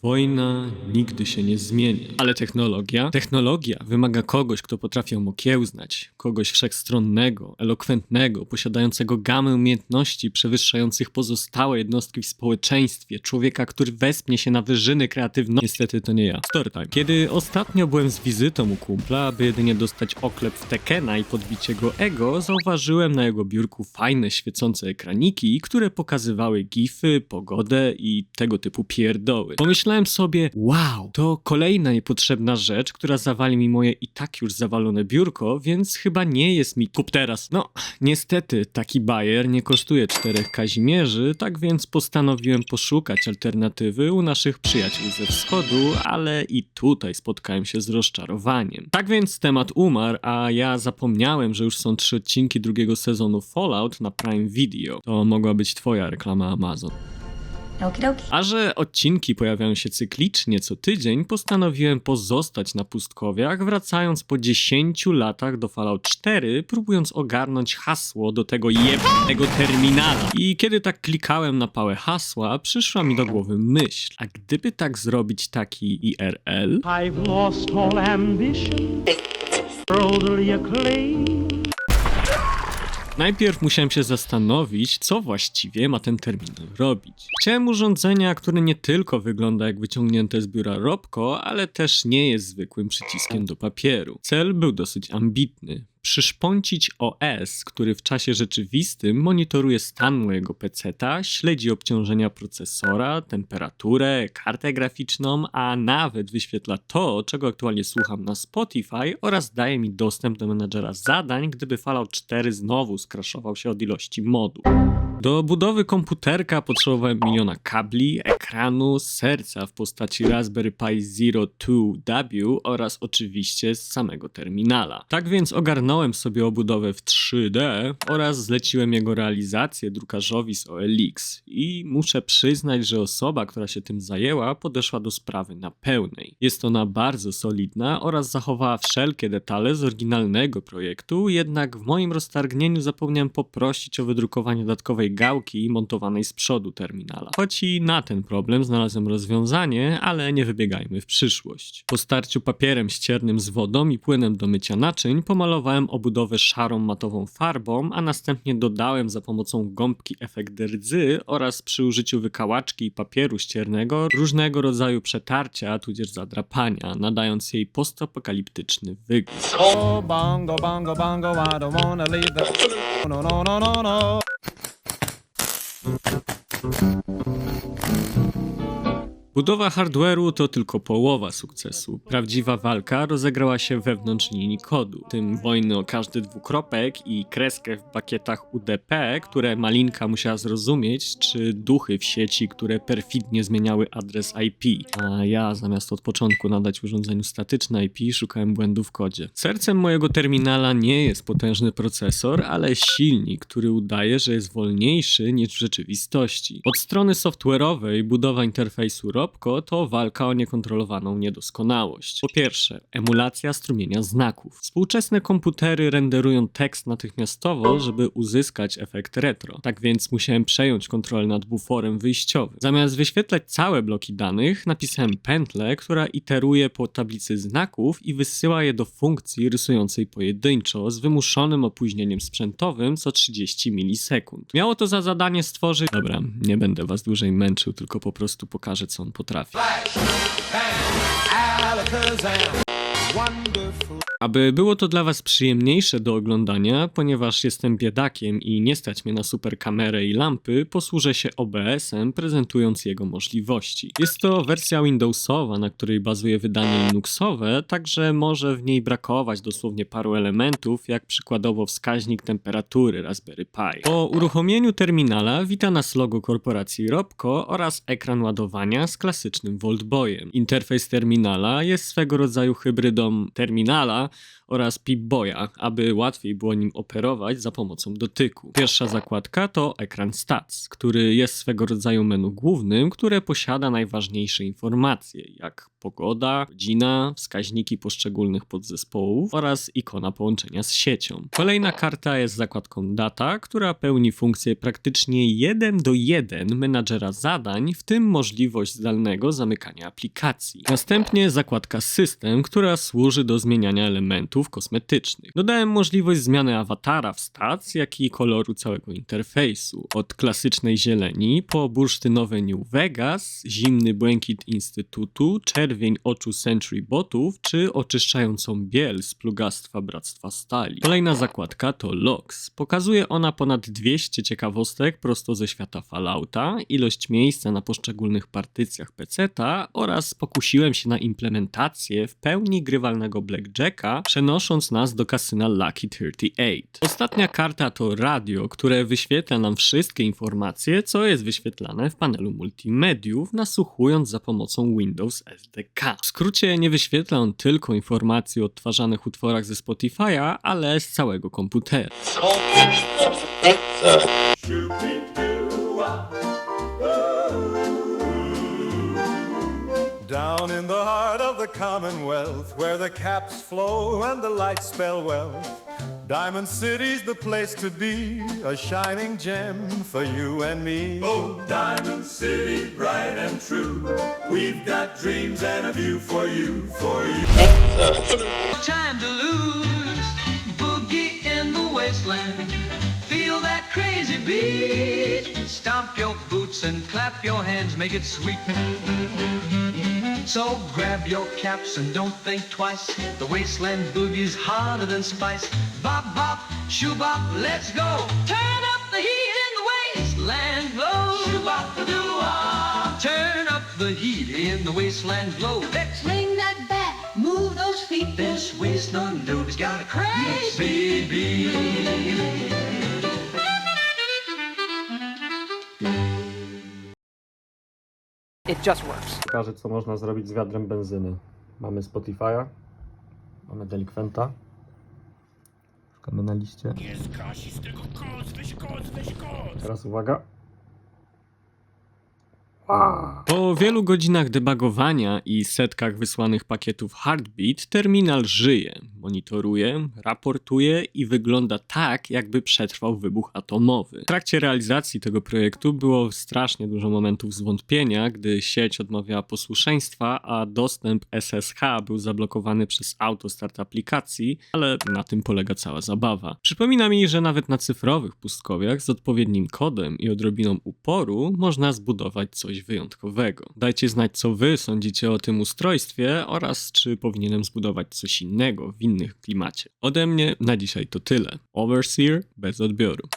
Wojna nigdy się nie zmieni. Ale technologia wymaga kogoś, kto potrafi ją okiełznać. Kogoś wszechstronnego, elokwentnego, posiadającego gamę umiejętności przewyższających pozostałe jednostki w społeczeństwie. Człowieka, który wespnie się na wyżyny kreatywności. Niestety to nie ja. Storytime. Kiedy ostatnio byłem z wizytą u kumpla, aby jedynie dostać oklep w Tekena i podbić jego ego, zauważyłem na jego biurku fajne, świecące ekraniki, które pokazywały gify, pogodę i tego typu pierdoły. Pomyślałem sobie, wow, to kolejna niepotrzebna rzecz, która zawali mi moje i tak już zawalone biurko, więc chyba nie jest mi kup teraz. No, niestety, taki bajer nie kosztuje 4 kazimierzy, tak więc postanowiłem poszukać alternatywy u naszych przyjaciół ze wschodu, ale i tutaj spotkałem się z rozczarowaniem. Tak więc temat umarł, a ja zapomniałem, że już są 3 odcinki drugiego sezonu Fallout na Prime Video. To mogła być twoja reklama Amazon. Okidoki. A że odcinki pojawiają się cyklicznie co tydzień, postanowiłem pozostać na pustkowiach, wracając po 10 latach do Fallout 4, próbując ogarnąć hasło do tego jebnego terminala. I kiedy tak klikałem na pałę hasła, przyszła mi do głowy myśl, a gdyby tak zrobić taki IRL? I've lost all ambition, worldly acclaim. Najpierw musiałem się zastanowić, co właściwie ma ten terminal robić. Chciałem urządzenia, które nie tylko wygląda jak wyciągnięte z biura Robco, ale też nie jest zwykłym przyciskiem do papieru. Cel był dosyć ambitny. Przyszpącić OS, który w czasie rzeczywistym monitoruje stan mojego peceta, śledzi obciążenia procesora, temperaturę, kartę graficzną, a nawet wyświetla to, czego aktualnie słucham na Spotify oraz daje mi dostęp do menadżera zadań, gdyby Fallout 4 znowu skraszował się od ilości modów. Do budowy komputerka potrzebowałem miliona kabli, ekranu, serca w postaci Raspberry Pi Zero 2W oraz oczywiście z samego terminala. Tak więc ogarnąłem sobie obudowę w 3D oraz zleciłem jego realizację drukarzowi z OLX. I muszę przyznać, że osoba, która się tym zajęła, podeszła do sprawy na pełnej. Jest ona bardzo solidna oraz zachowała wszelkie detale z oryginalnego projektu, jednak w moim roztargnieniu zapomniałem poprosić o wydrukowanie dodatkowej gałki montowanej z przodu terminala. Choć i na ten problem znalazłem rozwiązanie, ale nie wybiegajmy w przyszłość. Po starciu papierem ściernym z wodą i płynem do mycia naczyń pomalowałem obudowę szarą matową farbą, a następnie dodałem za pomocą gąbki efekt rdzy oraz przy użyciu wykałaczki i papieru ściernego różnego rodzaju przetarcia tudzież zadrapania, nadając jej postapokaliptyczny wygląd. Oh, bongo, bongo, bongo, I don't wanna leave the... No, no, no, no, no. Budowa hardware'u to tylko połowa sukcesu. Prawdziwa walka rozegrała się wewnątrz linii kodu, w tym wojny o każdy dwukropek i kreskę w bakietach UDP, które Malinka musiała zrozumieć, czy duchy w sieci, które perfidnie zmieniały adres IP. A ja zamiast od początku nadać urządzeniu statyczne IP, szukałem błędu w kodzie. Sercem mojego terminala nie jest potężny procesor, ale silnik, który udaje, że jest wolniejszy niż w rzeczywistości. Od strony software'owej budowa interfejsu Robco to walka o niekontrolowaną niedoskonałość. Po pierwsze, emulacja strumienia znaków. Współczesne komputery renderują tekst natychmiastowo, żeby uzyskać efekt retro. Tak więc musiałem przejąć kontrolę nad buforem wyjściowym. Zamiast wyświetlać całe bloki danych, napisałem pętlę, która iteruje po tablicy znaków i wysyła je do funkcji rysującej pojedynczo z wymuszonym opóźnieniem sprzętowym co 30 milisekund. Miało to za zadanie stworzyć... Dobra, nie będę was dłużej męczył, tylko po prostu pokażę, co on potrafi. Aby było to dla was przyjemniejsze do oglądania, ponieważ jestem biedakiem i nie stać mnie na super kamerę i lampy, posłużę się OBS-em, prezentując jego możliwości. Jest to wersja Windowsowa, na której bazuje wydanie Linuxowe, także może w niej brakować dosłownie paru elementów, jak przykładowo wskaźnik temperatury Raspberry Pi. Po uruchomieniu terminala wita nas logo korporacji Robco oraz ekran ładowania z klasycznym Voltboyem. Interfejs terminala jest swego rodzaju hybrydą terminala oraz Pip-Boya, aby łatwiej było nim operować za pomocą dotyku. Pierwsza zakładka to ekran Stats, który jest swego rodzaju menu głównym, które posiada najważniejsze informacje, jak pogoda, godzina, wskaźniki poszczególnych podzespołów oraz ikona połączenia z siecią. Kolejna karta jest zakładką Data, która pełni funkcję praktycznie 1:1 menadżera zadań, w tym możliwość zdalnego zamykania aplikacji. Następnie zakładka System, która służy do zmieniania elementów kosmetycznych. Dodałem możliwość zmiany awatara w Stats, jak i koloru całego interfejsu. Od klasycznej zieleni po bursztynowe New Vegas, zimny błękit Instytutu, czerwień oczu Century Botów, czy oczyszczającą biel z plugastwa Bractwa Stali. Kolejna zakładka to Logs. Pokazuje ona ponad 200 ciekawostek prosto ze świata Fallouta, ilość miejsca na poszczególnych partycjach peceta oraz pokusiłem się na implementację w pełni grywalnego Blackjacka, przenosząc nas do kasyna Lucky 38. Ostatnia karta to radio, które wyświetla nam wszystkie informacje, co jest wyświetlane w panelu multimediów, nasłuchując za pomocą Windows SDK. W skrócie nie wyświetla on tylko informacji o odtwarzanych utworach ze Spotify'a, ale z całego komputera. Down in the heart of the Commonwealth, where the caps flow and the lights spell wealth, Diamond City's the place to be, a shining gem for you and me. Oh, Diamond City, bright and true. We've got dreams and a view for you, for you. Time to lose, boogie in the wasteland. Feel that crazy beat. Stomp your boots and clap your hands, make it sweet. So grab your caps and don't think twice. The wasteland boogie's hotter than spice. Bop, bop, shoo bop, let's go. Turn up the heat in the wasteland glow. Shoo bop, doo wop. Turn up the heat in the wasteland glow. Let's Swing that bat, move those feet. this wasteland boogie's got a crazy beat. It just works. Pokażę, co można zrobić z wiadrem benzyny. Mamy Spotify'a, mamy Delikwenta. Szukamy na liście. Teraz uwaga. Po wielu godzinach debugowania i setkach wysłanych pakietów Heartbeat, terminal żyje, monitoruje, raportuje i wygląda tak, jakby przetrwał wybuch atomowy. W trakcie realizacji tego projektu było strasznie dużo momentów zwątpienia, gdy sieć odmawiała posłuszeństwa, a dostęp SSH był zablokowany przez autostart aplikacji, ale na tym polega cała zabawa. Przypomina mi, że nawet na cyfrowych pustkowiach z odpowiednim kodem i odrobiną uporu można zbudować coś wyjątkowego. Dajcie znać, co wy sądzicie o tym ustrojstwie oraz czy powinienem zbudować coś innego w innych klimacie. Ode mnie na dzisiaj to tyle. Overseer bez odbioru.